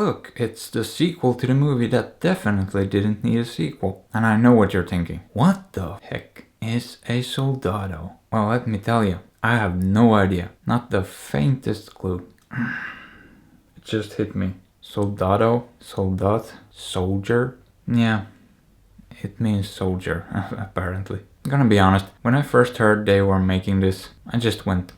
look, it's the sequel to the movie that definitely didn't need a sequel. And I know what you're thinking. What the heck is a Soldado? Well, let me tell you, I have no idea. Not the faintest clue. It just hit me. Soldado? Soldat? Soldier? Yeah, it means soldier, apparently. I'm gonna be honest, when I first heard they were making this, I just went,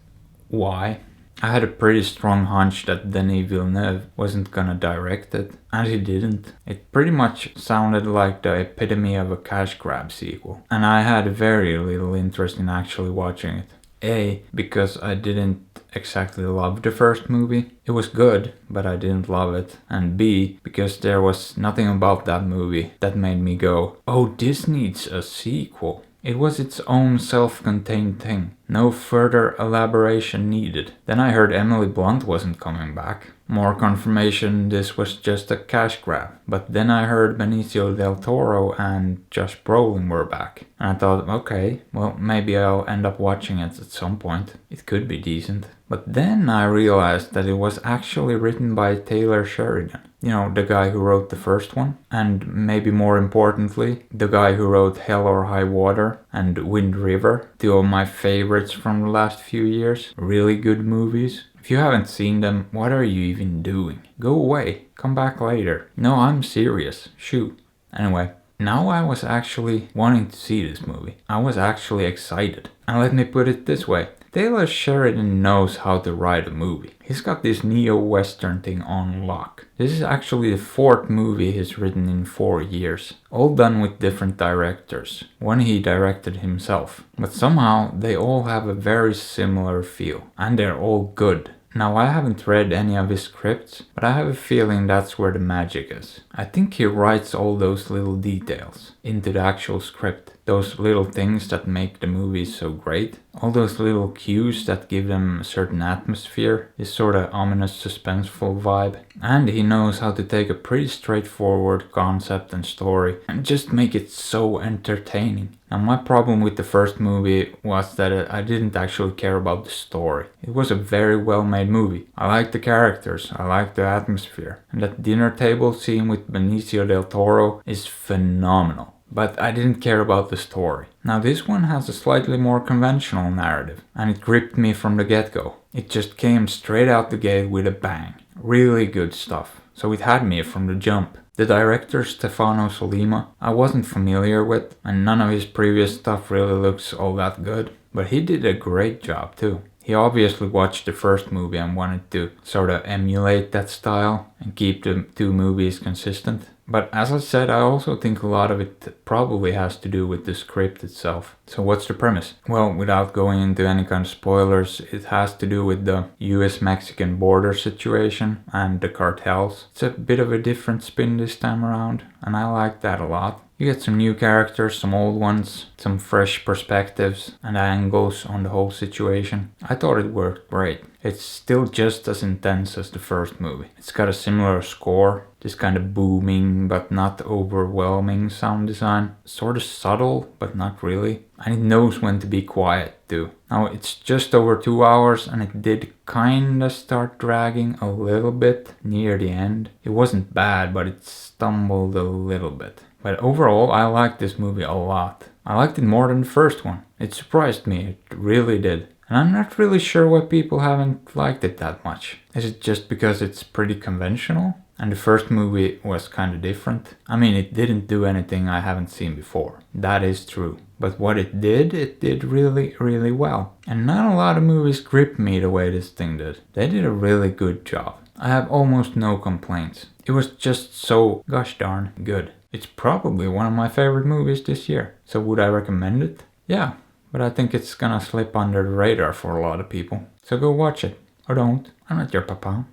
why? I had a pretty strong hunch that Denis Villeneuve wasn't gonna direct it, and he didn't. It pretty much sounded like the epitome of a cash grab sequel, and I had very little interest in actually watching it. A, because I didn't exactly love the first movie. It was good, but I didn't love it. And B, because there was nothing about that movie that made me go, oh, this needs a sequel. It was its own self-contained thing. No further elaboration needed. Then I heard Emily Blunt wasn't coming back. More confirmation this was just a cash grab. But then I heard Benicio del Toro and Josh Brolin were back. And I thought, okay, well, maybe I'll end up watching it at some point. It could be decent. But then I realized that it was actually written by Taylor Sheridan. You know, the guy who wrote the first one. And maybe more importantly, the guy who wrote Hell or High Water and Wind River. Two of my favorites from the last few years. Really good movies. If you haven't seen them, what are you even doing? Go away. Come back later. No, I'm serious. Shoot. Anyway, now I was actually wanting to see this movie. I was actually excited. And let me put it this way. Taylor Sheridan knows how to write a movie. He's got this neo-western thing on lock. This is actually the fourth movie he's written in 4 years. All done with different directors. One he directed himself. But somehow they all have a very similar feel. And they're all good. Now I haven't read any of his scripts, but I have a feeling that's where the magic is. I think he writes all those little details into the actual script. Those little things that make the movies so great. All those little cues that give them a certain atmosphere. This sort of ominous, suspenseful vibe. And he knows how to take a pretty straightforward concept and story and just make it so entertaining. Now my problem with the first movie was that I didn't actually care about the story. It was a very well made movie. I liked the characters, I liked the atmosphere. And that dinner table scene with Benicio del Toro is phenomenal. But I didn't care about the story. Now this one has a slightly more conventional narrative, and it gripped me from the get-go. It just came straight out the gate with a bang. Really good stuff. So it had me from the jump. The director Stefano Sollima I wasn't familiar with, and none of his previous stuff really looks all that good. But he did a great job too. He obviously watched the first movie and wanted to sort of emulate that style and keep the two movies consistent. But as I said, I also think a lot of it probably has to do with the script itself. So what's the premise? Well, without going into any kind of spoilers, it has to do with the US-Mexican border situation and the cartels. It's a bit of a different spin this time around, and I like that a lot. You get some new characters, some old ones, some fresh perspectives and angles on the whole situation. I thought it worked great. It's still just as intense as the first movie. It's got a similar score, this kind of booming but not overwhelming sound design. Sort of subtle, but not really. And it knows when to be quiet too. Now it's just over 2 hours and it did kinda start dragging a little bit near the end. It wasn't bad, but it stumbled a little bit. But overall, I liked this movie a lot. I liked it more than the first one. It surprised me, it really did. And I'm not really sure why people haven't liked it that much. Is it just because it's pretty conventional? And the first movie was kind of different? I mean, it didn't do anything I haven't seen before. That is true. But what it did really, really well. And not a lot of movies grip me the way this thing did. They did a really good job. I have almost no complaints. It was just so gosh darn good. It's probably one of my favorite movies this year. So would I recommend it? Yeah, but I think it's gonna slip under the radar for a lot of people. So go watch it. Or don't. I'm not your papa.